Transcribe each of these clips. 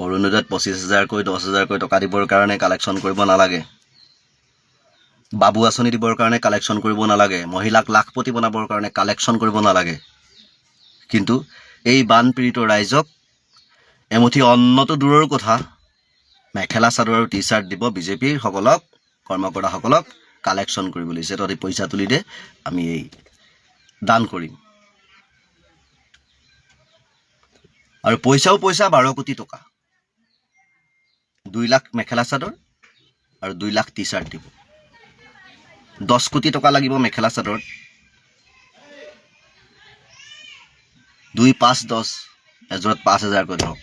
অৰুণোদয়ত 25,000কৈ 10,000কৈ টকা দিবৰ কাৰণে কালেকশ্যন কৰিব নালাগে। বাবু আঁচনি দিবৰ কাৰণে কালেকশ্যন কৰিব নালাগে। মহিলাক লাখপতি বনাবৰ কাৰণে কালেকশ্যন কৰিব নালাগে। কিন্তু এই বানপীড়িত ৰাইজক এমুঠি অন্নটো দূৰৰ কথা, মেখেলা চাদৰ আৰু টি চাৰ্ট দিব বিজেপিৰ সকলক, কৰ্মকৰ্তাসকলক কালেকশ্যন কৰিবলৈ দিছে। তহঁতি পইচা তুলি দে, আমি এই দান কৰিম। আৰু পইচাও পইচা 12 কোটি টকা, 2 লাখ মেখেলা চাদৰ আৰু 2 লাখ টি চাৰ্ট দিব। 10 কোটি টকা লাগিব মেখেলা চাদৰত, 2, 5, 10 এযোৰত 5,000কৈ ধৰক,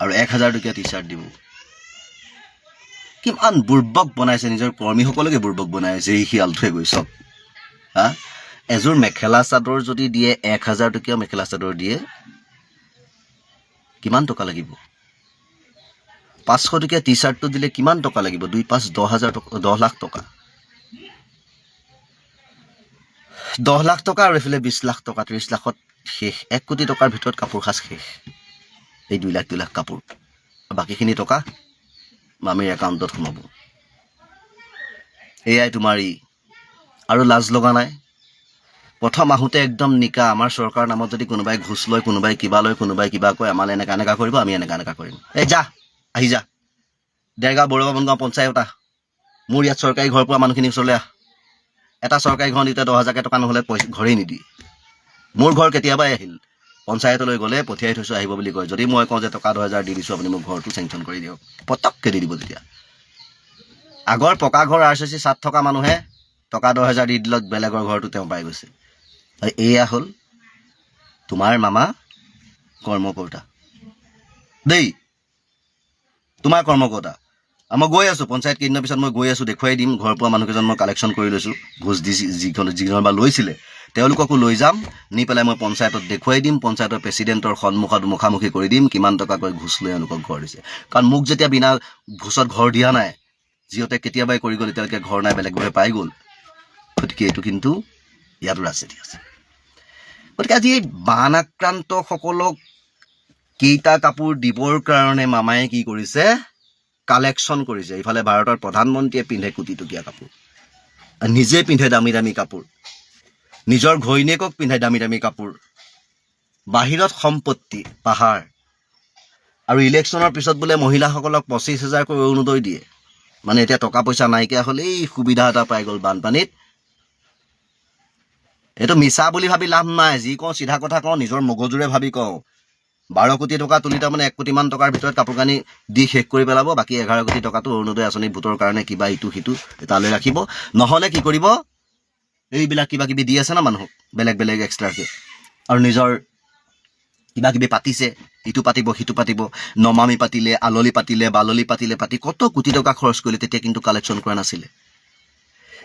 আৰু 1,000 টকীয়া টি চাৰ্ট দিব। কিমান বুৰ্বক বনাইছে, নিজৰ কৰ্মীসকলকে বুৰ্বক বনাইছে এই শিয়ালটোৱে গৈ চব। হা, এযোৰ মেখেলা চাদৰ যদি দিয়ে, 1,000 টকীয়া মেখেলা চাদৰ দিয়ে, কিমান টকা লাগিব? 500 টকীয়া টি চাৰ্টটো দিলে কিমান টকা লাগিব? 2, 5, 10 লাখ টকা। 10 লাখ টকা আৰু এইফালে 20 লাখ টকা, 30 লাখত শেষ। 1 কোটি টকাৰ ভিতৰত কাপোৰ সাজ শেষ। এই 2 লাখ কাপোৰ, বাকীখিনি টকা মামীৰ একাউণ্টত সোমাব। এয়াই তোমাৰ আৰু লাজ লগা নাই? প্ৰথম আহোঁতে একদম নিকা, আমাৰ চৰকাৰৰ নামত যদি কোনোবাই ঘোচ লয়, কোনোবাই কিবা লয়, কোনোবাই কিবা কয়, আমালৈ এনেকা কৰিব, আমি এনেকা কৰিম। এই যা, আহি যা, দেৰগাঁও বৰুৱা বনগাঁও পঞ্চায়ত আহ, মোৰ ইয়াত চৰকাৰী ঘৰ পোৱা মানুহখিনিৰ ওচৰলৈ আহ। এটা চৰকাৰী ঘৰ দিওঁতে 10,000 টকা নহ'লে ঘৰেই নিদিয়ে। মোৰ ঘৰ কেতিয়াবাই আহিল, পঞ্চায়তলৈ গ'লে পঠিয়াই থৈছোঁ আহিব বুলি কয়। যদি মই কওঁ যে টকা 10,000 দি দিছোঁ, আপুনি মোক ঘৰটো চেংচন কৰি দিয়ক, পটককৈ দি দিব। তেতিয়া আগৰ পকা ঘৰ RCC চাত থকা মানুহে টকা 10,000 দি দিলত বেলেগৰ ঘৰটো তেওঁ পাই গৈছে। আৰু এয়া হ'ল তোমাৰ মামা কৰ্মকৰ্তা দেই, তোমাৰ কৰ্মকৰ্তা। মই গৈ আছোঁ পঞ্চায়ত, কেইদিনৰ পিছত মই গৈ আছোঁ, দেখুৱাই দিম। ঘৰ পোৱা মানুহকেইজন মই কালেকশ্যন কৰি লৈছোঁ, ঘোচ দি যিজন বা লৈছিলে তেওঁলোককো লৈ যাম, নি পেলাই মই পঞ্চায়তত দেখুৱাই দিম। পঞ্চায়তৰ প্ৰেচিডেণ্টৰ সন্মুখত মুখামুখি কৰি দিম, কিমান টকাকৈ ঘোচ লৈ এওঁলোকক ঘৰ দিছে। কাৰণ মোক যেতিয়া বিনা ঘোচত ঘৰ দিয়া নাই, যিহঁতে কেতিয়াবাই কৰি গ'ল, এতিয়ালৈকে ঘৰ নাই, বেলেগভাৱে পাই গ'ল। গতিকে এইটো কিন্তু ইয়াতো ৰাজনীতি আছে। গতিকে আজি এই বান আক্ৰান্তসকলক কেইটা কাপোৰ দিবৰ কাৰণে মামায়ে কি কৰিছে? কালেকশ্যন কৰিছে। ইফালে ভাৰতৰ প্ৰধানমন্ত্ৰীয়ে পিন্ধে কোটি টকীয়া কাপোৰ, নিজে পিন্ধে দামী দামী কাপোৰ, নিজৰ ঘৈণীয়েকক পিন্ধাই দামী দামী কাপোৰ, বাহিৰত সম্পত্তি পাহাৰ, আৰু ইলেকশ্যনৰ পিছত বোলে মহিলাসকলক 25,000কৈ অৰুণোদয় দিয়ে। মানে এতিয়া টকা পইচা নাইকিয়া হ'ল, এই সুবিধা এটা পাই গ'ল বানপানীত। এইটো মিছা বুলি ভাবি লাভ নাই, যি কওঁ চিধা কথা কওঁ, নিজৰ মগজুৰে ভাবি কওঁ। 12 কোটি টকা তুলি তাৰমানে 1 কোটিমান টকাৰ ভিতৰত কাপোৰ কানি দি শেষ কৰি পেলাব। বাকী 11 কোটি টকাটো অৰুণোদয় আঁচনি ভোটৰ কাৰণে কিবা ইটো সিটো তালৈ ৰাখিব। নহ'লে কি কৰিব? এইবিলাক কিবা কিবি দি আছে না মানুহক বেলেগ বেলেগ এক্সট্ৰাকৈ, আৰু নিজৰ কিবা কিবি পাতিছে, ইটো পাতিব সিটো পাতিব, নমামি পাতিলে, আললি পাতিলে, বাললি পাতিলে, কত কোটি টকা খৰচ কৰিলে। তেতিয়া কিন্তু কালেকশ্যন কৰা নাছিলে।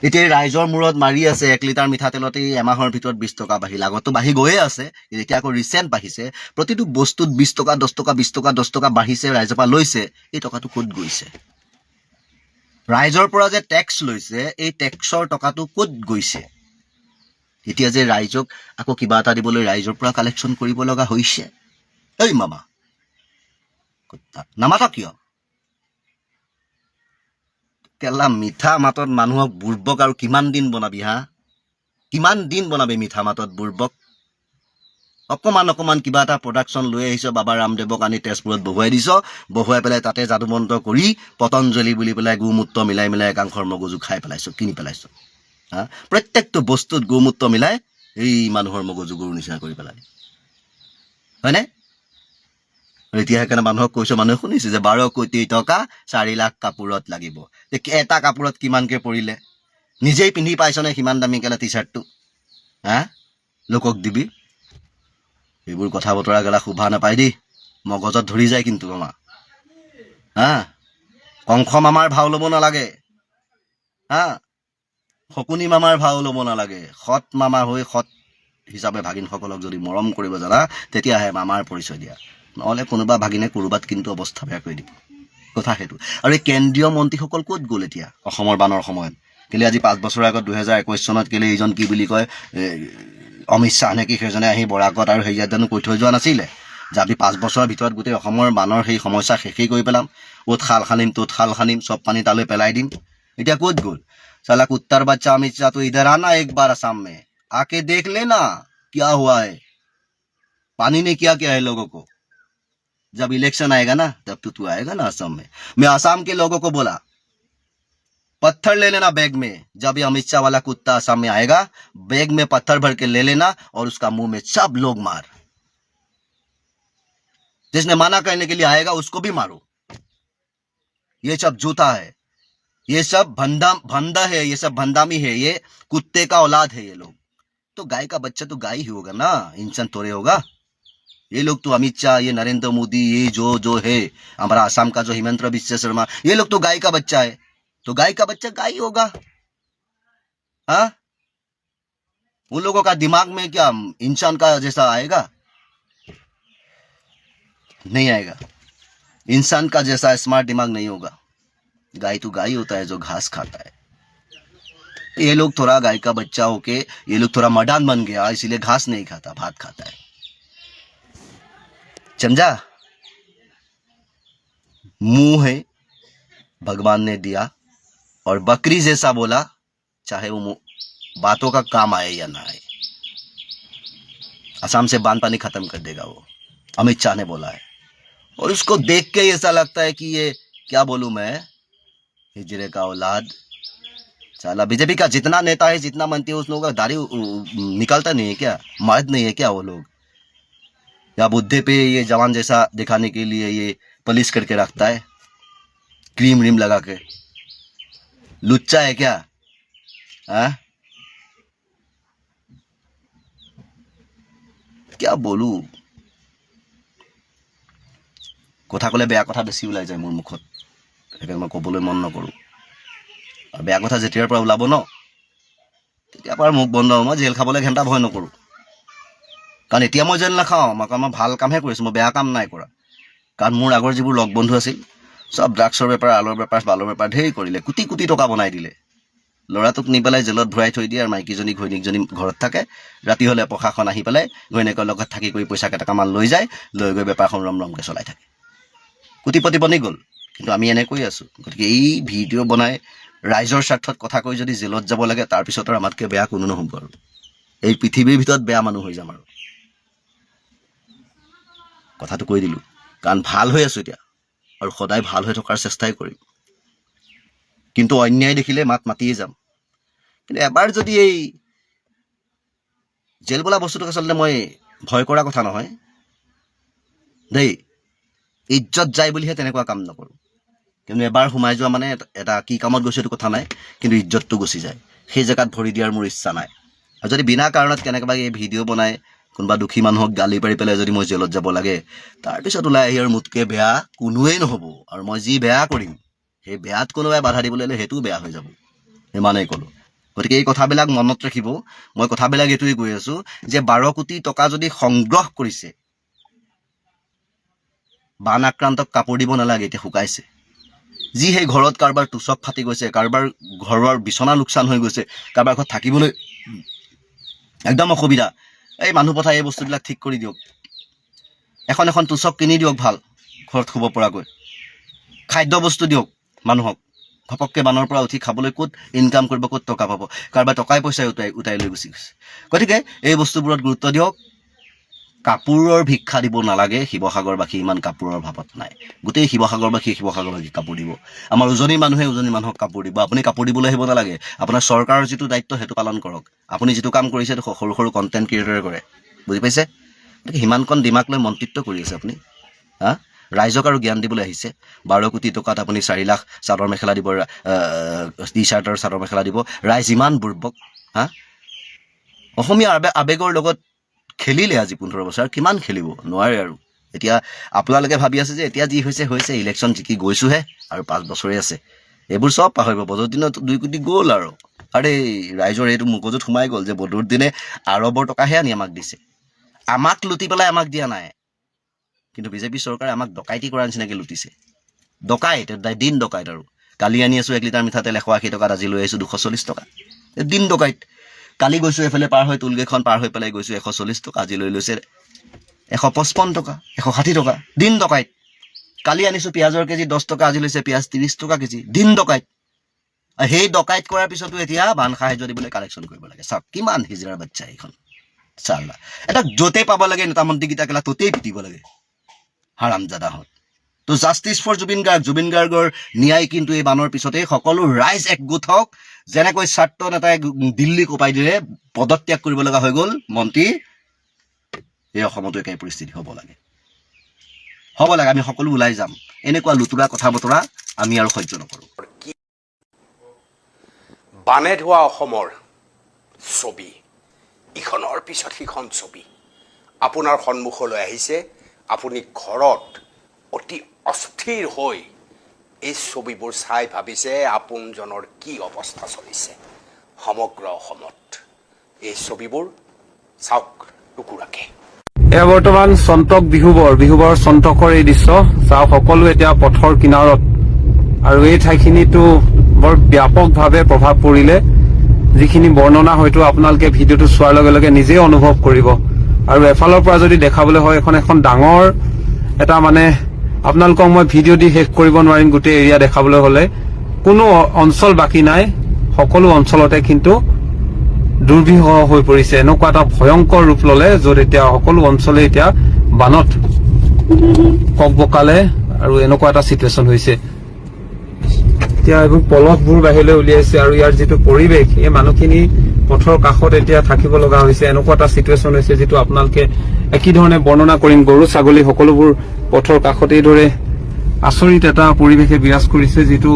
এতিয়া ৰাইজৰ মূৰত মাৰি আছে, 1 লিটাৰ মিঠাতেলতে এমাহৰ ভিতৰত 20 টকা বাঢ়িল। আগতো বাঢ়ি গৈয়ে আছে, এতিয়া আকৌ ৰিচেণ্ট বাঢ়িছে। প্ৰতিটো বস্তুত 20 টকা 10 টকা 20 টকা 10 টকা বাঢ়িছে, ৰাইজৰ পৰা লৈছে। এই টকাটো ক'ত গৈছে? ৰাইজৰ পৰা যে টেক্স লৈছে, এই টেক্সৰ টকাটো ক'ত গৈছে? এতিয়া যে ৰাইজক আকৌ কিবা এটা দিবলৈ ৰাইজৰ পৰা কালেকশ্যন কৰিব লগা হৈছে। এই মামা নামাতা কিয়? কেলা মিঠা মাতত মানুহক বুৰ্বক আৰু কিমান দিন বনাবি? হা, কিমান দিন বনাবি মিঠা মাতত বুৰ্বক? অকমান কিবা এটা প্ৰডাকশ্যন লৈ আহিছ, বাবা ৰামদেৱক আনি তেজপুৰত বহুৱাই দিছ, বহুৱাই পেলাই তাতে যাদুমন্ত্ৰ কৰি পতঞ্জলি বুলি পেলাই গোমূত্ৰ মিলাই একাংশৰ মগজু খাই পেলাইছ, কিনি পেলাইছ। হা, প্ৰত্যেকটো বস্তুত গোমূত্ৰ মিলাই এই মানুহৰ মগজু গৰুৰ নিচিনা কৰি পেলাই, হয়নে? এতিয়া সেইকাৰণে মানুহক কৈছোঁ, মানুহে শুনিছে যে 12 কোটি টকা 4 লাখ কাপোৰত লাগিব। এটা কাপোৰত কিমানকৈ পৰিলে? নিজেই পিন্ধি পাইছনে সিমান দামী কেলা টি চাৰ্টটো? হা, লোকক দিবি? এইবোৰ কথা বতৰা গেলা শোভা নাপায় দেই, মগজত ধৰি যায় কিন্তু মামা। হা, কংস মামাৰ ভাও ল'ব নালাগে। হা, শকুনি মামাৰ ভাও ল'ব নালাগে। সৎ মামা হৈ সৎ হিচাপে ভাগিনসকলক যদি মৰম কৰিব জানা, তেতিয়াহে মামাৰ পৰিচয় দিয়া। নহ'লে কোনোবা ভাগিনে ক'ৰবাত কিন্তু অৱস্থা বেয়া কৰি দিব। কথা সেইটো। আৰু এই কেন্দ্ৰীয় মন্ত্ৰীসকল ক'ত গ'ল এতিয়া অসমৰ বানৰ সময়ত? কেলে আজি 5 বছৰৰ আগত 2021 চনত কেলে এইজন কি বুলি কয় অমিত শ্বাহ নেকি, সেইজনে আহি বৰাকত আৰু হেৰিয়াত জানো কৈ থৈ যোৱা নাছিলে? যে আমি 5 বছৰৰ ভিতৰত গোটেই অসমৰ বানৰ সেই সমস্যা শেষেই কৰি পেলাম, অ'ত খাল খানিম ত'ত খাল খানিম, চব পানী তালৈ পেলাই দিম। এতিয়া ক'ত গ'ল? साला कुत्तर बच्चा अमित शाह तो इधर आना एक बार असम में, आके देख लेना क्या हुआ है, पानी ने क्या किया है लोगों को। जब इलेक्शन आएगा ना तब तो तू आएगा ना असम में। मैं असम के लोगों को बोला पत्थर ले लेना बैग में, जब ये अमित शाह वाला कुत्ता असम में आएगा बैग में पत्थर भर के ले लेना और उसका मुंह में सब लोग मार। जिसने मना करने के लिए आएगा उसको भी मारो। ये सब जूता है, ये सब भंदा है, ये सब भंदामी है, ये कुत्ते का औलाद है ये लोग। तो गाय का बच्चा तो गाय ही होगा ना, इंसान थोड़े होगा। ये लोग तो अमित शाह, ये नरेंद्र मोदी, ये जो है हमारा असम का जो हिमंत बिश्व शर्मा, ये लोग तो गाय का बच्चा है, तो गाय का बच्चा गाय ही होगा। हाँ, उन लोगों का दिमाग में क्या इंसान का जैसा आएगा? नहीं आएगा। इंसान का जैसा स्मार्ट दिमाग नहीं होगा। गाय तो गाय होता है जो घास खाता है। ये लोग थोड़ा गाय का बच्चा होके ये लोग थोड़ा मर्दान बन गया, इसीलिए घास नहीं खाता, भात खाता है। समझा? मुंह है भगवान ने दिया, और बकरी जैसा बोला, चाहे वो बातों का काम आए या ना आए। असम से बांध पानी खत्म कर देगा वो, अमित शाह ने बोला है। और उसको देख के ऐसा लगता है कि ये क्या बोलूं मैं, हिजरे का औलाद। साला बीजेपी का जितना नेता है, जितना मंत्री है, उस लोगों का दाढ़ी निकलता नहीं है क्या? मर्द नहीं है क्या वो लोग? या बुद्धे पे ये जवान जैसा दिखाने के लिए ये पलिश करके रखता है, क्रीम व्रीम लगा के? लुच्चा है क्या? हाँ, क्या बोलू? কথা ক'লে বেয়া কথা বেছি ওলাই যায় মোৰ মুখত, সেইকাৰণে মই ক'বলৈ মন নকৰোঁ। আৰু বেয়া কথা যেতিয়াৰ পৰা ওলাব ন, তেতিয়াৰ পৰা মুখ বন্ধ হ'ব। মই জেল খাবলৈ ঘণ্টা ভয় নকৰোঁ, কাৰণ এতিয়া মই জেল নাখাওঁ, মই ভাল কামহে কৰিছোঁ, মই বেয়া কাম নাই কৰা। কাৰণ মোৰ আগৰ যিবোৰ লগ বন্ধু আছিল, চব ড্ৰাগছৰ বেপাৰ, আলৰ বেপাৰ, বালৰ বেপাৰ ঢেৰ কৰিলে, কোটি কোটি টকা বনাই দিলে। ল'ৰাটোক নি পেলাই জেলত ভৰাই থৈ দিয়ে, আৰু মাইকীজনী ঘৈণীকজনী ঘৰত থাকে। ৰাতি হ'লে প্ৰশাসন আহি পেলাই ঘৈণীয়েকৰ লগত থাকি কৰি পইচা কেইটামান লৈ যায়, লৈ গৈ বেপাৰখন ৰমৰমকৈ চলাই থাকে। কোটিপতি বনি গ'ল। কিন্তু আমি এনে কৰি আছোঁ। গতিকে এই ভিডিঅ' বনাই ৰাইজৰ স্বাৰ্থত কথা কৈ যদি জেলত যাব লাগে, তাৰপিছত আৰু আমাতকৈ বেয়া কোনো নহ'ব আৰু। এই পৃথিৱীৰ ভিতৰত বেয়া মানুহ হৈ যাম আৰু। কথাটো কৈ দিলোঁ, কাৰণ ভাল হৈ আছোঁ এতিয়া, আৰু সদায় ভাল হৈ থকাৰ চেষ্টাই কৰিম। কিন্তু অন্যায় দেখিলে মাতিয়ে যাম। কিন্তু এবাৰ যদি এই জেল বোলা বস্তুটোক আচলতে মই ভয় কৰা কথা নহয় দেই, ইজ্জত যায় বুলিহে তেনেকুৱা কাম নকৰোঁ। কিন্তু এবাৰ সোমাই যোৱা মানে এটা কি কামত গৈছে এইটো কথা নাই, কিন্তু ইজ্জতটো গুচি যায়। সেই জেগাত ভৰি দিয়াৰ মোৰ ইচ্ছা নাই। আৰু যদি বিনা কাৰণত কেনেকুৱা এই ভিডিঅ' বনাই কোনোবা দুখী মানুহক গালি পাৰি পেলাই যদি মই জেলত যাব লাগে, তাৰপিছত ওলাই আহি আৰু মোতকৈ বেয়া কোনোৱেই নহ'ব। আৰু মই যি বেয়া কৰিম, সেই বেয়াত কোনোবাই বাধা দিবলৈ হ'লে সেইটোও বেয়া হৈ যাব, ইমানেই ক'লোঁ। গতিকে এই কথাবিলাক মনত ৰাখিব। মই কথাবিলাক এইটোৱেই কৈ আছোঁ যে 12 কোটি টকা যদি সংগ্ৰহ কৰিছে, বান আক্ৰান্তক কাপোৰ দিব নালাগে, এতিয়া শুকাইছে। যি সেই ঘৰত কাৰোবাৰ টুচক ফাটি গৈছে, কাৰোবাৰ ঘৰৰ বিচনা লোকচান হৈ গৈছে, কাৰোবাৰ ঘৰত থাকিবলৈ একদম অসুবিধা, এই মানুহ পঠাই এই বস্তুবিলাক ঠিক কৰি দিয়ক। এখন টুচক কিনি দিয়ক, ভাল ঘৰত শুব পৰাকৈ। খাদ্য বস্তু দিয়ক মানুহক। ঘপককৈ বানৰ পৰা উঠি খাবলৈ ক'ত ইনকাম কৰিব, ক'ত টকা পাব? কাৰোবাৰ টকাই পইচাই উটাই লৈ গুচি গৈছে। গতিকে এই বস্তুবোৰত গুৰুত্ব দিয়ক। কাপোৰৰ ভিক্ষা দিব নালাগে। শিৱসাগৰবাসী ইমান কাপোৰৰ অভাৱত নাই। গোটেই শিৱসাগৰবাসী কাপোৰ দিব। আমাৰ উজনি মানুহে উজনি মানুহক কাপোৰ দিব। আপুনি কাপোৰ দিবলৈ আহিব নালাগে। আপোনাৰ চৰকাৰৰ যিটো দায়িত্ব সেইটো পালন কৰক। আপুনি যিটো কাম কৰিছে সেইটো সৰু সৰু কণ্টেণ্ট ক্ৰিয়েটৰে কৰে, বুজি পাইছে? গতিকে সিমানকণ দিমাগ লৈ মন্ত্ৰিত্ব কৰি আছে আপুনি। হা, ৰাইজক আৰু জ্ঞান দিবলৈ আহিছে। 12 কোটি টকাত আপুনি 4 লাখ চাদৰ মেখেলা দিব, টি চাৰ্টৰ চাদৰ মেখেলা দিব। ৰাইজ ইমান বুৰ্বক। হা, অসমীয়া আৱেগৰ লগত খেলিলে আজি 15 বছৰ, কিমান খেলিব? নোৱাৰে আৰু। এতিয়া আপোনালোকে ভাবি আছে যে এতিয়া যি হৈছে হৈছে, ইলেকশ্যন জিকি গৈছোঁহে আৰু 5 বছৰে আছে, এইবোৰ চব পাহৰিব। বদৰুদ্দিনত 2 কোটি গ'ল আৰু। আৰে ৰাইজৰ এইটো মগজুত সোমাই গ'ল যে বদৰুদ্দিনে আৰবৰ টকাহে আনি আমাক দিছে, আমাক লুটি পেলাই আমাক দিয়া নাই। কিন্তু বিজেপি চৰকাৰে আমাক ডকাইতি কৰাৰ নিচিনাকৈ লুটিছে। ডকাইত, দিন ডকাইত। আৰু কালি আনি আছোঁ 1 লিটাৰ মিঠাতেল 180 টকাত, আজি লৈ আহিছোঁ 240 টকা। দিন ডকাইত। কালি গৈছোঁ এফালে পাৰ হৈ টোলগেটখন পাৰ হৈ পেলাই গৈছোঁ 140 টকা, আজি লৈ লৈছে 155 টকা 160 টকা দিন ডকাইত কালি আনিছোঁ পিঁয়াজৰ কেজি 10 টকা আজি লৈছে পিঁয়াজ 30 টকা কেজি দিন ডকাইত সেই ডকাইত কৰাৰ পিছতো এতিয়া বান সাহায্য দিবলৈ কালেকশ্যন কৰিব লাগে চাওক কিমান হিজৰাৰ বাচ্চা এইখন চাল্লা এটা য'তে পাব লাগে নেতা মন্ত্ৰীকেইটা কেলা ত'তেই পিটিব লাগে হাৰামজাদাহঁত তো জাষ্টিছ ফৰ জুবিন গাৰ্গৰ ন্যায় কিন্তু এই বানৰ পিছতে সকলো ৰাইজ একগোট হওক যেনেকৈ ছাত্ৰ নেতাই দিল্লী কোপাই দিলে পদত্যাগ কৰিব লগা হৈ গ'ল মন্ত্ৰী এই অসমতো একেই পৰিস্থিতি হ'ব লাগে আমি সকলো ওলাই যাম এনেকুৱা লুতুৰা কথা বতৰা আমি আৰু সহ্য নকৰোঁ বানে ধোৱা অসমৰ ছবি ইখনৰ পিছত সিখন ছবি আপোনাৰ সন্মুখলৈ আহিছে আপুনি ঘৰত অতি অস্থিৰ হৈ এই ছবিবোৰ চাই ভাবিছে আপোনজনৰ কি অৱস্থা চলিছে সমগ্ৰ অসমত এই ছবিবোৰ চাওক টুকুৰাকে এয়া বৰ্তমান চন্তক বিহুবৰ চন্তকৰ এই দৃশ্য চাওক সকলো এতিয়া পথৰ কিনাৰত আৰু এই ঠাইখিনিতো বৰ ব্যাপকভাৱে প্ৰভাৱ পৰিলে যিখিনি বৰ্ণনা হয়তো আপোনালোকে ভিডিঅ'টো চোৱাৰ লগে লগে নিজেই অনুভৱ কৰিব আৰু এফালৰ পৰা যদি দেখাবলৈ হয় এখন ডাঙৰ এটা মানে আপোনালোকক মই ভিডিঅ' দি শেষ কৰিব নোৱাৰিম গোটেই এৰিয়া দেখাবলৈ হলে কোনো অঞ্চল বাকী নাই সকলো অঞ্চলতে কিন্তু দুৰ্বিহ হৈ পৰিছে এনেকুৱা এটা ভয়ংকৰ ৰূপ ললে য'ত এতিয়া সকলো অঞ্চলে এতিয়া বানত ককবকালে আৰু এনেকুৱা এটা চিটুৱেশ্যন হৈছে এতিয়া এইবোৰ পলসবোৰ বাহিৰলৈ উলিয়াইছে আৰু ইয়াৰ যিটো পৰিৱেশ এই মানুহখিনি পথৰ কাষত এতিয়া থাকিব লগা হৈছে এনেকুৱা এটা চিটুৱেশ্যন হৈছে যিটো আপোনালোকে একই ধৰণে বৰ্ণনা কৰিম গৰু ছাগলী সকলোবোৰ পথৰ কাষত এইদৰে আচৰিত এটা পৰিৱেশে বিৰাজ কৰিছে যিটো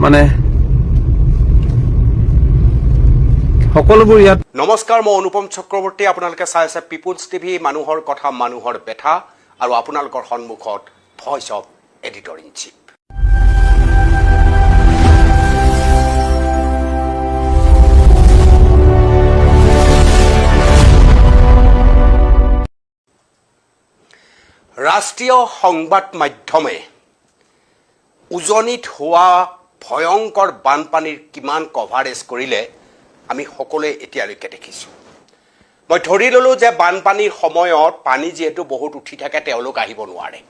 মানে সকলোবোৰ ইয়াত নমস্কাৰ মই অনুপম চক্ৰৱৰ্তী আপোনালোকে চাই আছে পিপুলছ টিভি মানুহৰ কথা মানুহৰ ব্যথা আৰু আপোনালোকৰ সন্মুখত voice of editor in chief ৰাষ্ট্ৰীয় সংবাদ মাধ্যমে উজনিত হোৱা ভয়ংকৰ বানপানীৰ কিমান কভাৰেজ কৰিলে আমি সকলোৱে এতিয়ালৈকে দেখিছোঁ মই ধৰি ল'লোঁ যে বানপানীৰ সময়ত পানী যিহেতু বহুত উঠি থাকে তেওঁলোক আহিব নোৱাৰে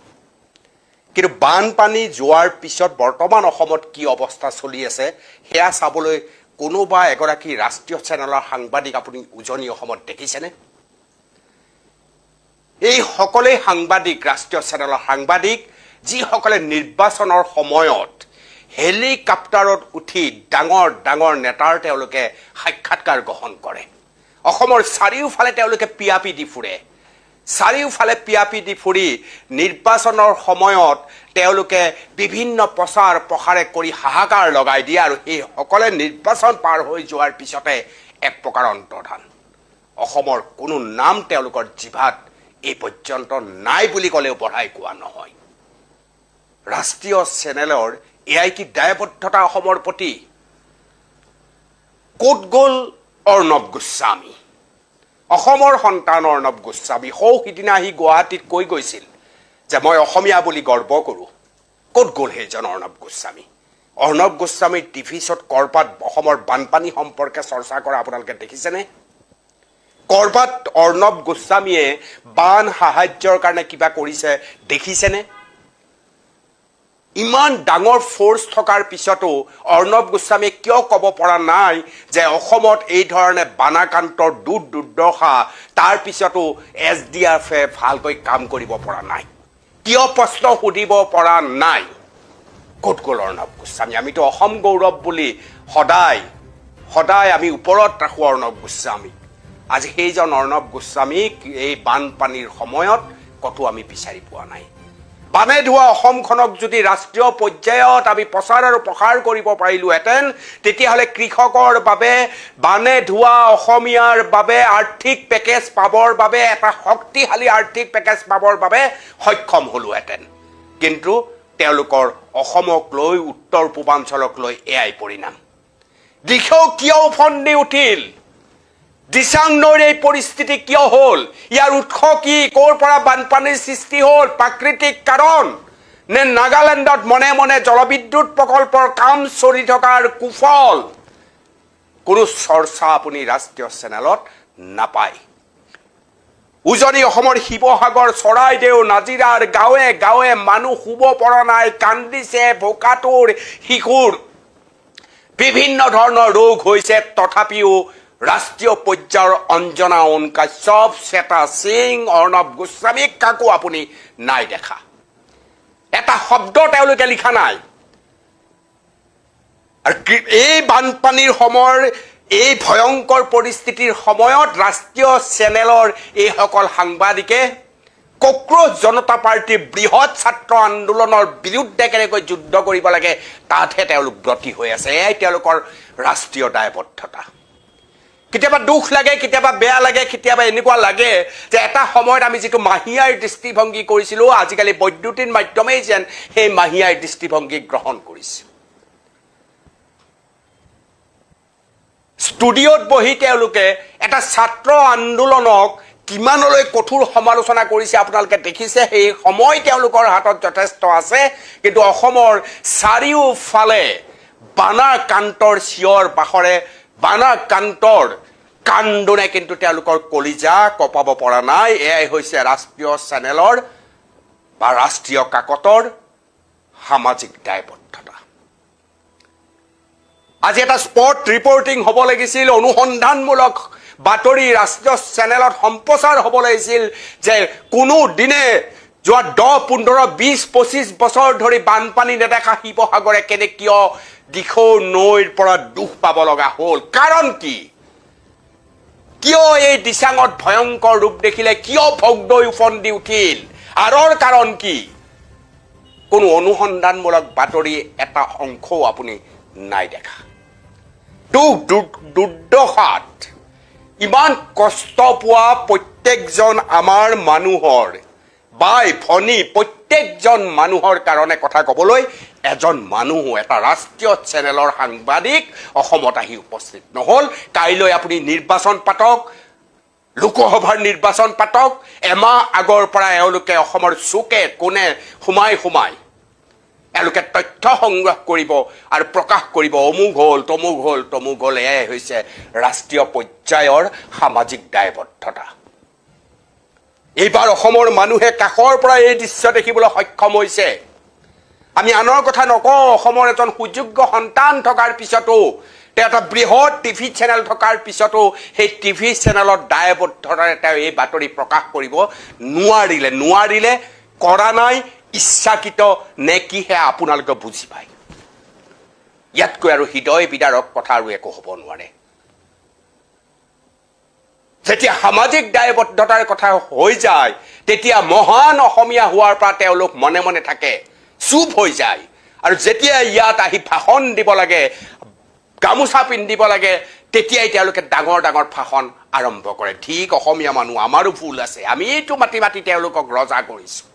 কিন্তু বানপানী যোৱাৰ পিছত বৰ্তমান অসমত কি অৱস্থা চলি আছে সেয়া চাবলৈ কোনোবা এগৰাকী ৰাষ্ট্ৰীয় চেনেলৰ সাংবাদিক আপুনি উজনি অসমত দেখিছেনে এই সকলেই সাংবাদিক ৰাষ্ট্ৰীয় চেনেলৰ সাংবাদিক যিসকলে নিৰ্বাচনৰ সময়ত হেলিকপ্টাৰত উঠি ডাঙৰ ডাঙৰ নেতাৰ তেওঁলোকে সাক্ষাৎকাৰ গ্ৰহণ কৰে অসমৰ চাৰিওফালে তেওঁলোকে পিয়াপি দি ফুৰে চাৰিওফালে পিয়াপি দি ফুৰি নিৰ্বাচনৰ সময়ত তেওঁলোকে বিভিন্ন প্ৰচাৰ প্ৰসাৰে কৰি হাহাকাৰ লগাই দিয়ে আৰু এই সকলে নিৰ্বাচন পাৰ হৈ যোৱাৰ পিছতে এক প্ৰকাৰ অন্তৰ্ধান অসমৰ কোনো নাম তেওঁলোকৰ জিভাত এই পৰ্যন্ত নাই বুলি ক'লেও বঢ়াই কোৱা নহয় ৰাষ্ট্ৰীয় চেনেলৰ এয়াই কি দায়বদ্ধতা অসমৰ প্ৰতি ক'ত গ'ল অৰ্ণৱ গোস্বামী অসমৰ সন্তান অৰ্ণৱ গোস্বামী সিদিনা আহি গুৱাহাটীত কৈ গৈছিল যে মই অসমীয়া বুলি গৰ্ব কৰোঁ ক'ত গ'ল সেইজন অৰ্ণৱ গোস্বামীৰ টিভি শ্ব'ত ক'ৰবাত অসমৰ বানপানী সম্পৰ্কে চৰ্চা কৰা আপোনালোকে দেখিছেনে ক'ৰবাত অৰ্ণৱ গোস্বামীয়ে বান সাহায্যৰ কাৰণে কিবা কৰিছে দেখিছেনে ইমান ডাঙৰ ফ'ৰ্চ থকাৰ পিছতো অৰ্ণৱ গোস্বামীয়ে কিয় ক'ব পৰা নাই যে অসমত এই ধৰণে বানাক্ৰান্তৰ দুৰ্দশা তাৰ পিছতো SDRFে ভালকৈ কাম কৰিব পৰা নাই কিয় প্ৰশ্ন সুধিব পৰা নাই ক'ত গ'ল অৰ্ণৱ গোস্বামী আমিতো অসম গৌৰৱ বুলি সদায় আমি ওপৰত ৰাখোঁ অৰ্ণৱ গোস্বামী আজি সেইজন অৰ্ণৱ গোস্বামীক এই বানপানীৰ সময়ত কতো আমি বিচাৰি পোৱা নাই বানে ধোৱা অসমখনক যদি ৰাষ্ট্ৰীয় পৰ্যায়ত আমি প্ৰচাৰ আৰু প্ৰসাৰ কৰিব পাৰিলোহেঁতেন তেতিয়াহ'লে কৃষকৰ বাবে বানে ধোৱা অসমীয়াৰ বাবে আৰ্থিক পেকেজ পাবৰ বাবে এটা শক্তিশালী আৰ্থিক পেকেজ পাবৰ বাবে সক্ষম হ'লোহেঁতেন কিন্তু তেওঁলোকৰ অসমক লৈ উত্তৰ পূৰ্বাঞ্চলক লৈ এয়াই পৰিণাম দিশৌ কিয় উফন্দি উঠিল দিচাং নৈৰ এই পৰিস্থিতি কিয় হ'ল ইয়াৰ উৎস কি ক'ৰ পৰা বানপানীৰ সৃষ্টি হ'ল প্ৰাকৃতিক কাৰণ নে নাগালেণ্ডত মনে মনে জলবিদ্যুৎ প্ৰকল্পৰ কাম চলি থকাৰ কুফল কোনো চৰ্চা আপুনি ৰাষ্ট্ৰীয় চেনেলত নাপায় উজনি অসমৰ শিৱসাগৰ চৰাইদেউ নাজিৰাৰ গাঁৱে গাঁৱে মানুহ শুব পৰা নাই, কান্দিছে, বোকাটোৰ শিশুৰ বিভিন্ন ধৰণৰ ৰোগ হৈছে, তথাপিও ৰাষ্ট্ৰীয় পৰ্যায়ৰ অঞ্জনা ওম কাশ্যপ, শ্বেতা সিং, অৰ্ণৱ গোস্বামীক কাকো আপুনি নাই দেখা। এটা শব্দ তেওঁলোকে লিখা নাই। আৰু এই বানপানীৰ সময়ৰ এই ভয়ংকৰ পৰিস্থিতিৰ সময়ত ৰাষ্ট্ৰীয় চেনেলৰ এইসকল সাংবাদিকে কক্ৰোচ জনতা পাৰ্টীৰ বৃহৎ ছাত্ৰ আন্দোলনৰ বিৰুদ্ধে কেনেকৈ যুদ্ধ কৰিব লাগে তাতহে তেওঁলোক ব্ৰতী হৈ আছে। এয়াই তেওঁলোকৰ ৰাষ্ট্ৰীয় দায়বদ্ধতা। কেতিয়াবা দুখ লাগে, কেতিয়াবা বেয়া লাগে, কেতিয়াবা এনেকুৱা লাগে যে এটা সময়ত আমি যিটো মাহীয়াৰ দৃষ্টিভংগী কৰিছিলোঁ, আজিকালি বৈদ্যুতিন মাধ্যমেই যেন সেই মাহীয়াৰ দৃষ্টিভংগী গ্ৰহণ কৰিছে। ষ্টুডিঅ'ত বহি তেওঁলোকে এটা ছাত্ৰ আন্দোলনক কিমানলৈ কঠোৰ সমালোচনা কৰিছে আপোনালোকে দেখিছে। সেই সময় তেওঁলোকৰ হাতত যথেষ্ট আছে, কিন্তু অসমৰ চাৰিওফালে বানাকান্তৰ চিঞৰ বাখৰে, বানাকান্তৰ কান্দোনে কিন্তু তেওঁলোকৰ কলিজা কঁপাব পৰা নাই। এয়াই হৈছে ৰাষ্ট্ৰীয় চেনেলৰ বা ৰাষ্ট্ৰীয় কাকতৰ সামাজিক দায়বদ্ধতা। আজি এটা স্পট ৰিপৰ্টিং হ'ব লাগিছিল, অনুসন্ধানমূলক বাতৰি ৰাষ্ট্ৰীয় চেনেলত সম্প্ৰচাৰ হ'ব লাগিছিল যে কোনো দিনে যোৱা 10, 15, 20, 25 বছৰ ধৰি বানপানী নেদেখা শিৱসাগৰে কিয় দিখৌ নৈৰ পৰা দুখ পাব লগা হ'ল। কাৰণ কি? কিয় এই দিচাঙত ভয়ংকৰ ৰূপ দেখিলে? কিয় ভগদৈ উফন্দি উঠিল? আঁৰৰ কাৰণ কি? কোনো অনুসন্ধানমূলক বাতৰি এটা অংশও আপুনি নাই দেখা। দুৰ্দশাত ইমান কষ্ট পোৱা প্ৰত্যেকজন আমাৰ মানুহৰ, বাই ভনী প্ৰত্যেকজন মানুহৰ কাৰণে কথা ক'বলৈ এজন মানুহো, এটা ৰাষ্ট্ৰীয় চেনেলৰ সাংবাদিক অসমত আহি উপস্থিত নহ'ল। কাইলৈ আপুনি নিৰ্বাচন পাতক, লোকসভাৰ নিৰ্বাচন পাতক। এমাহ আগৰ পৰা এওঁলোকে অসমৰ চুকে কোণে সোমাই সোমাই এওঁলোকে তথ্য সংগ্ৰহ কৰিব আৰু প্ৰকাশ কৰিব, অমুক হ'ল, তমুক হ'ল, তমুক হ'ল। এয়াই হৈছে ৰাষ্ট্ৰীয় পৰ্যায়ৰ সামাজিক দায়বদ্ধতা। এইবাৰ অসমৰ মানুহে কাষৰ পৰা এই দৃশ্য দেখিবলৈ সক্ষম হৈছে। আমি আনৰ কথা নকওঁ, অসমৰ এজন সুযোগ্য সন্তান থকাৰ পিছতো, তেওঁ এটা বৃহৎ টিভি চেনেল থকাৰ পিছতো সেই টিভি চেনেলৰ দায়বদ্ধতাৰে তেওঁ এই বাতৰি প্ৰকাশ কৰিব নোৱাৰিলে, কৰা নাই, ইচ্ছাকৃত নে কিহে আপোনালোকে বুজি পায়। ইয়াতকৈ আৰু হৃদয় বিদাৰক কথা আৰু একো হ'ব নোৱাৰে। যেতিয়া সামাজিক দায়বদ্ধতাৰ কথা হৈ যায়, তেতিয়া মহান অসমীয়া হোৱাৰ পৰা তেওঁলোক মনে মনে থাকে, চুপ হৈ যায়। আৰু যেতিয়া ইয়াত আহি ভাষণ দিব লাগে, গামোচা পিন্ধিব লাগে, তেতিয়াই তেওঁলোকে ডাঙৰ ডাঙৰ ভাষণ আৰম্ভ কৰে। ঠিক অসমীয়া মানুহ, আমাৰো ভুল আছে, আমি এইটো মাতি মাতি তেওঁলোকক ৰজা কৰিছোঁ।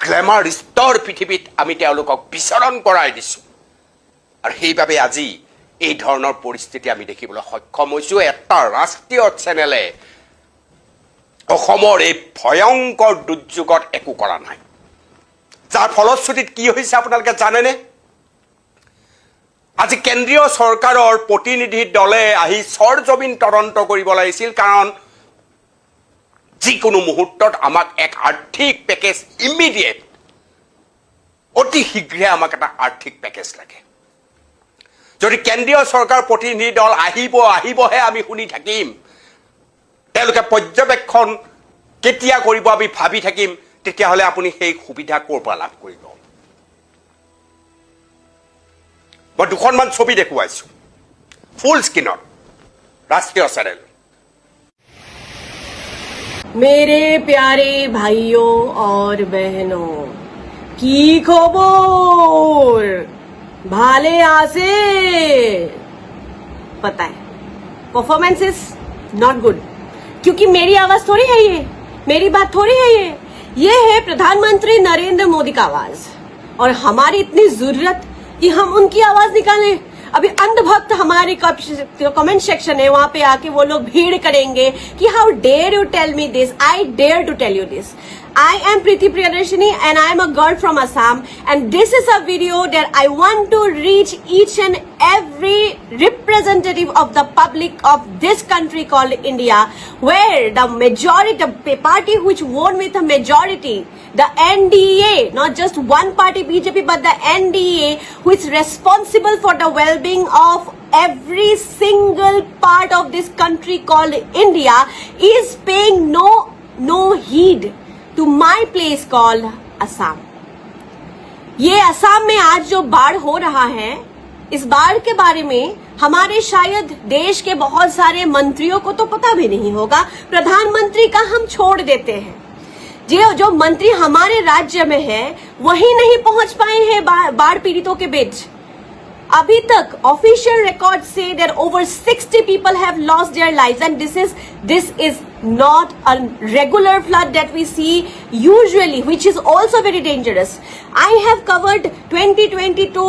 গ্লেমাৰ স্তৰ পৃথিৱীত আমি তেওঁলোকক বিচৰণ কৰাই দিছোঁ। আৰু সেইবাবে আজি এই ধৰণৰ পৰিস্থিতি আমি দেখিবলৈ সক্ষম হৈছোঁ। এটা ৰাষ্ট্ৰীয় চেনেলে অসমৰ এই ভয়ংকৰ দুৰ্যোগত একো কৰা নাই। যাৰ ফলশ্ৰুতিত কি হৈছে আপোনালোকে জানেনে? আজি কেন্দ্ৰীয় চৰকাৰৰ প্ৰতিনিধি দলে আহি চৰজমিন তদন্ত কৰিব লাগিছিল, কাৰণ যিকোনো মুহূৰ্তত আমাক এক আৰ্থিক পেকেজ ইমিডিয়েট, অতি শীঘ্ৰে আমাক এটা আৰ্থিক পেকেজ লাগে। যদি কেন্দ্ৰীয় চৰকাৰ প্ৰতিনিধি দল আহিবহে আমি শুনি থাকিম, তেওঁলোকে পৰ্যবেক্ষণ কেতিয়া কৰিব আমি ভাবি থাকিম, তেতিয়াহ'লে আপুনি সেই সুবিধা ক'ৰ পৰা লাভ কৰিব? মই দুখনমান ছবি দেখুৱাইছোঁ ফুল স্ক্ৰীনত, ৰাষ্ট্ৰীয় চেনেল। मेरे प्यारे भाइयों और बहनों की खबर भाले आसे पता है परफॉर्मेंस इज नॉट गुड, क्योंकि मेरी आवाज थोड़ी है ये, मेरी बात थोड़ी है ये है प्रधानमंत्री नरेंद्र मोदी का आवाज। और हमारी इतनी जरूरत कि हम उनकी आवाज निकालें। अभी अंधभक्त हमारे कमेंट सेक्शन है, वहां पे आके वो लोग भीड़ करेंगे कि how dare you tell me this, I dare to tell you this. I am Preeti Priyadarshini and I am a girl from Assam, and this is a video that I want to reach each and every representative of the public of this country called India, where the majority, the party which won with a majority, the NDA, not just one party BJP but the NDA, who is responsible for the well-being of every single part of this country called India, is paying no heed to my place called Assam. ये असम में आज जो बाढ़ हो रहा है, इस बाढ़ के बारे में हमारे शायद देश के बहुत सारे मंत्रियों को तो पता भी नहीं होगा। प्रधानमंत्री का हम छोड़ देते हैं, जो मंत्री हमारे राज्य में है वही नहीं पहुंच पाए हैं बाढ़ पीड़ितों के बीच। अभी तक official record say that over 60 people have lost their lives, and this is not a regular flood that we see usually, which is also very dangerous. I have covered 2022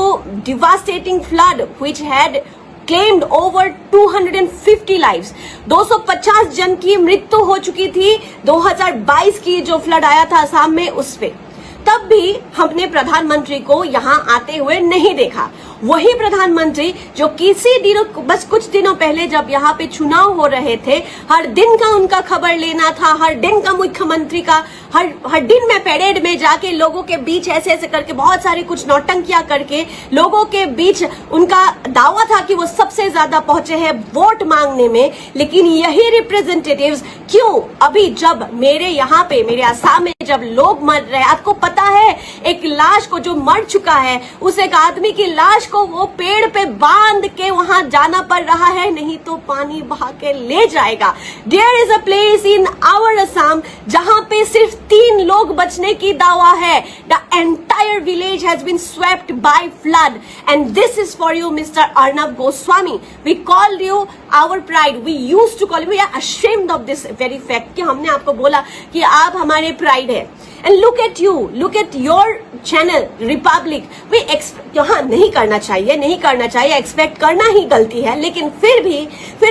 devastating flood which had claimed over 250 lives. 250 जन की मृत्यु हो चुकी थी 2022 की जो flood आया था असम में, उस पे तब भी हमने प्रधानमंत्री को यहाँ आते हुए नहीं देखा। वही प्रधानमंत्री जो बस कुछ दिनों पहले जब यहाँ पे चुनाव हो रहे थे, हर दिन का उनका खबर लेना था, हर दिन का मुख्यमंत्री का हर दिन में पैरेड में जाके लोगों के बीच ऐसे ऐसे करके बहुत सारी कुछ नौटंकियां करके लोगों के बीच उनका दावा था कि वो सबसे ज्यादा पहुंचे हैं वोट मांगने में। लेकिन यही रिप्रेजेंटेटिव्स क्यों अभी जब मेरे यहाँ पे मेरे असम में जब लोग मर रहे हैं, आपको पता है एक लाश को जो मर चुका है उस एक आदमी की लाश को वो पेड़ पे बांध के वहां जाना पड़ रहा है, नहीं तो पानी बहा के ले जाएगा। There is a place in our Assam जहां पे सिर्फ 3 लोग बचने की दावा है। The entire village has been swept by flood, and this is for you mister Arnab Goswami. We called you our pride, we use to call you, we are ashamed of this very fact कि हमने आपको बोला कि आप हमारे pride है। And look at you, look at your channel, Republic. We यहाँ नहीं करना चाहिए, एक्सपेक्ट करना ही गलती है, लेकिन फिर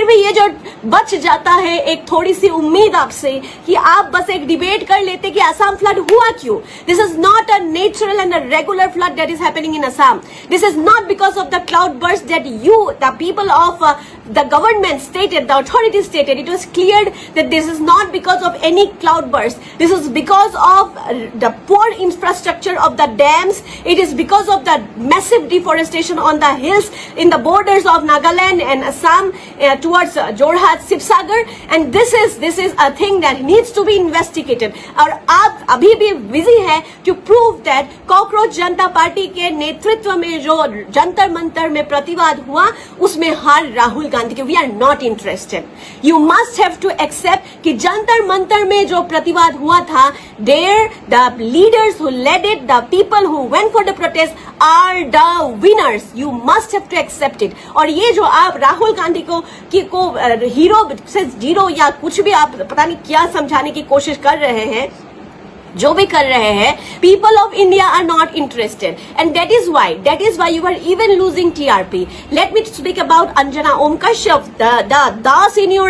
भी ये जो बच जाता है एक थोड़ी सी उम्मीद आपसे कि आप बस एक डिबेट कर लेते कि असम फ्लड हुआ क्यों। This is not a natural and a regular flood that is happening in Assam. This is not because of the cloud burst that you, the people of the government stated, the authorities stated. It was cleared that this is not because of any cloud burst. This is because of the poor infrastructure of the dams. It is because of the massive deforestation on the hills in the borders of Nagaland and Assam towards Jorhat, Sibsagar. And this is a thing that needs to be investigated. और आप अभी भी busy है to prove that cockroach Janata party के नेतृत्व में जो जंतर मंतर में प्रतिवाद हुआ उसमें हार राहुल गांधी के। We are not interested. You must have to accept कि जंतर मंतर में जो प्रतिवाद हुआ था, there the leaders who led it, the people who went for the protest are the winners. You must have to accept it. और ये जो आप राहुल गांधी को हीरो से जीरो या कुछ भी आप पता नहीं क्या समझाने की कोशिश कर रहे हैं, जो भी कर रहे हैं, people of India are not interested, and that is why you are even losing TRP. Let me speak about Anjana Om Kashyap, the senior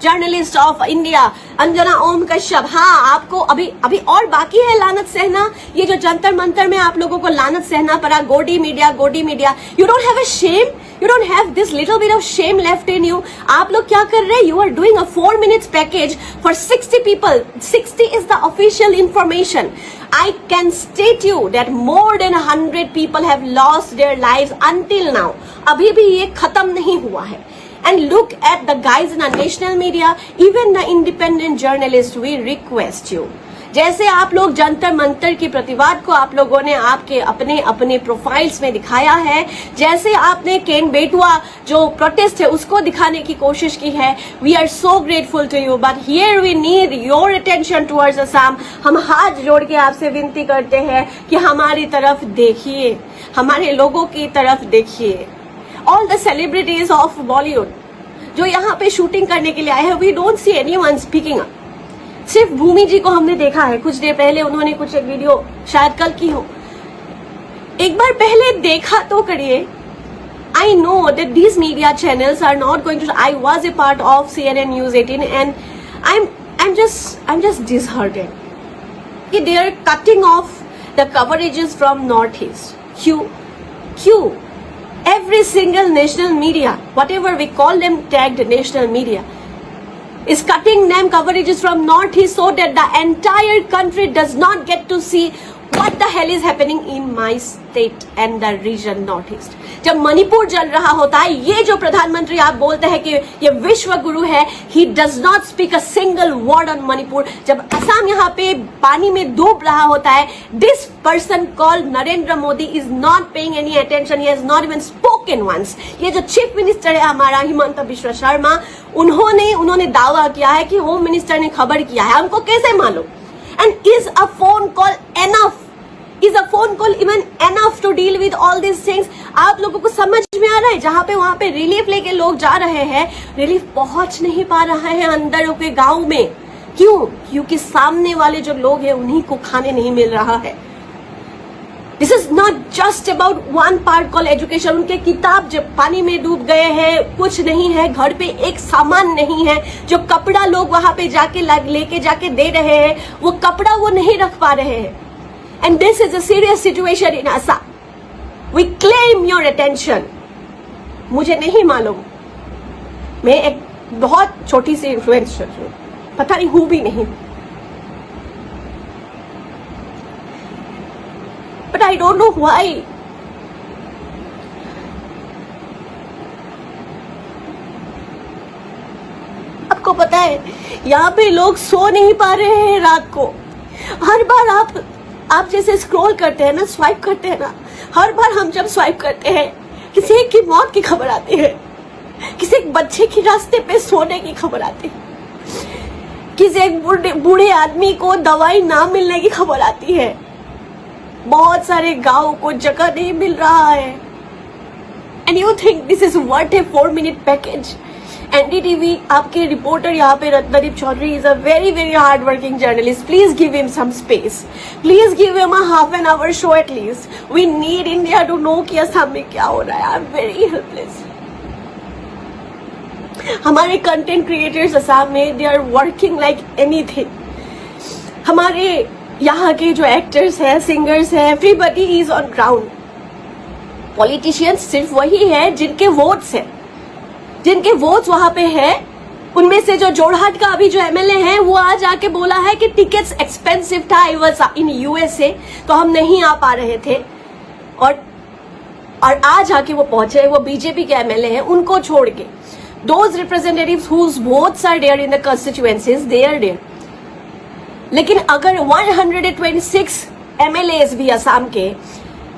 journalist of India, Anjana Om Kashyap. हाँ, आपको अभी और बाकी है लानत सहना। ये जो जंतर मंतर में आप लोगों को लानत सहना पड़ा, गोडी media, you don't have a shame? You don't have this little bit of shame left in you? आप लोग क्या कर रहे हैं? You are doing a 4 minutes package for 60 people. 60 is the official information. I can state you that more than 100 people have lost their lives until now. अभी भी ये खत्म नहीं हुआ है. And look at the guys in our national media, even the independent journalists, we request you. जैसे आप लोग जंतर मंतर के प्रतिवाद को आप लोगों ने आपके अपने प्रोफाइल्स में दिखाया है, जैसे आपने केन बेटुआ जो प्रोटेस्ट है उसको दिखाने की कोशिश की है, we are so grateful to you, but here we need your attention towards Assam. हम हाथ जोड़ के आपसे विनती करते हैं कि हमारी तरफ देखिए, हमारे लोगों की तरफ देखिए। All the celebrities of Bollywood जो यहाँ पे शूटिंग करने के लिए आए हैं, we don't see anyone speaking up. सिर्फ भूमि जी को हमने देखा है, कुछ देर पहले उन्होंने कुछ एक वीडियो शायद कल की हो, एक बार पहले देखा तो करिए। I know that these media channels are not going to. I was a part of CNN News 18 and I'm just disheartened. they are cutting off the coverages from Northeast. Q. Every single national media, whatever we call them, tagged national media, is cutting them coverages from Northeast so that the entire country does not get to see what the hell is happening in my state and the region Northeast. जब मणिपुर जल रहा होता है, ये जो प्रधानमंत्री आप बोलते हैं कि ये विश्व गुरु है, he does not speak a single word on Manipur. जब असम यहाँ पे पानी में डूब रहा होता है, this person called Narendra Modi is not paying any attention. He has not even spoken once. ये जो चीफ मिनिस्टर है हमारा हिमंत बिश्व शर्मा, उन्होंने दावा किया है कि होम मिनिस्टर ने खबर किया है. हमको कैसे मालूम? And is a phone call enough? Is a phone call even enough to deal with all these things? आप लोगों को समझ में आ रहा है? जहाँ पे वहाँ पे रिलीफ लेके लोग जा रहे हैं, रिलीफ पहुंच नहीं पा रहा है अंदर के गांव में. क्यों? क्योंकि सामने वाले जो लोग हैं उन्हीं को खाने नहीं मिल रहा है. This is not just about one part call education. उनके किताब जब पानी में डूब गए हैं, कुछ नहीं है, घर पे एक सामान नहीं है. जो कपड़ा लोग वहां पे जाके लेके जाके दे रहे हैं, वो कपड़ा वो नहीं रख पा रहे हैं. And this is a serious situation in Assam. We claim your attention. मुझे नहीं मालूम, मैं एक बहुत छोटी सी इन्फ्लुएंसर हूं, पता नहीं हूं भी नहीं, but I don't know why. आपको पता है यहाँ पे लोग सो नहीं पा रहे हैं रात को. हर बार आप जैसे स्क्रॉल करते हैं ना, स्वाइप करते हैं ना, हर बार हम जब स्वाइप करते हैं किसी एक की मौत की खबर आती है, किसी एक बच्चे की रास्ते पे सोने की खबर आती है, किसी एक बूढ़े आदमी को दवाई ना मिलने की खबर आती है. बहुत सारे गांव को जगह नहीं मिल रहा है. And you think this is worth a 4-minute package? NDTV आपके रिपोर्टर यहाँ पे Ratnadeep Chaudhary is a very very hard working journalist. Please give him some space. Please give him a half an hour show at least. We need India to know कि असम में क्या हो रहा है. I am very helpless. हमारे content creators Assam में they are working like anything. हमारे यहाँ के जो एक्टर्स हैं, सिंगर्स हैं, everybody is on ground. Politicians सिर्फ वही है जिनके वोट्स हैं, जिनके वोट्स वहां पे है. उनमें से जो जोरहाट का अभी जो एमएलए है, वो आज आके बोला है कि टिकट्स एक्सपेंसिव था, आई वाज इन यूएसए, तो हम नहीं आ पा रहे थे. और आज आके वो पहुंचे, वो बीजेपी के एमएलए हैं. उनको छोड़ के those representatives whose votes are there in the constituencies, they are there. लेकिन अगर 126 एमएलएस भी असम के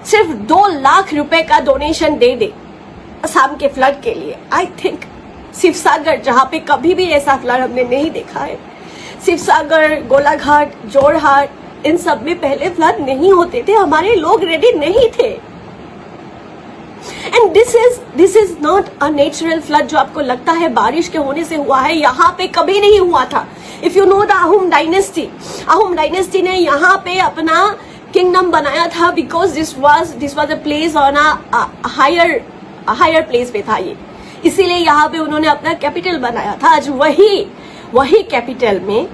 सिर्फ 2 लाख रुपए का डोनेशन दे दे असम के फ्लड के लिए, आई थिंक शिवसागर, जहां पे कभी भी ऐसा फ्लड हमने नहीं देखा है, शिवसागर, गोलाघाट, जोरहाट, इन सब में पहले फ्लड नहीं होते थे. हमारे लोग रेडी नहीं थे. And this is not a natural flood जो आपको लगता है बारिश के होने से हुआ है. यहाँ पे कभी नहीं हुआ था. If you know the Ahom dynasty ने यहाँ पे अपना किंगडम बनाया था because this was a place on a higher place पे था ये. इसीलिए यहाँ पे उन्होंने अपना कैपिटल बनाया था. आज वही कैपिटल में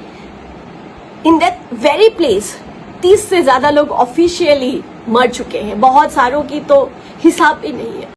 इन दैट वेरी प्लेस 30 से ज्यादा लोग ऑफिशियली मर चुके हैं. बहुत सारों की तो हिसाब भी नहीं है.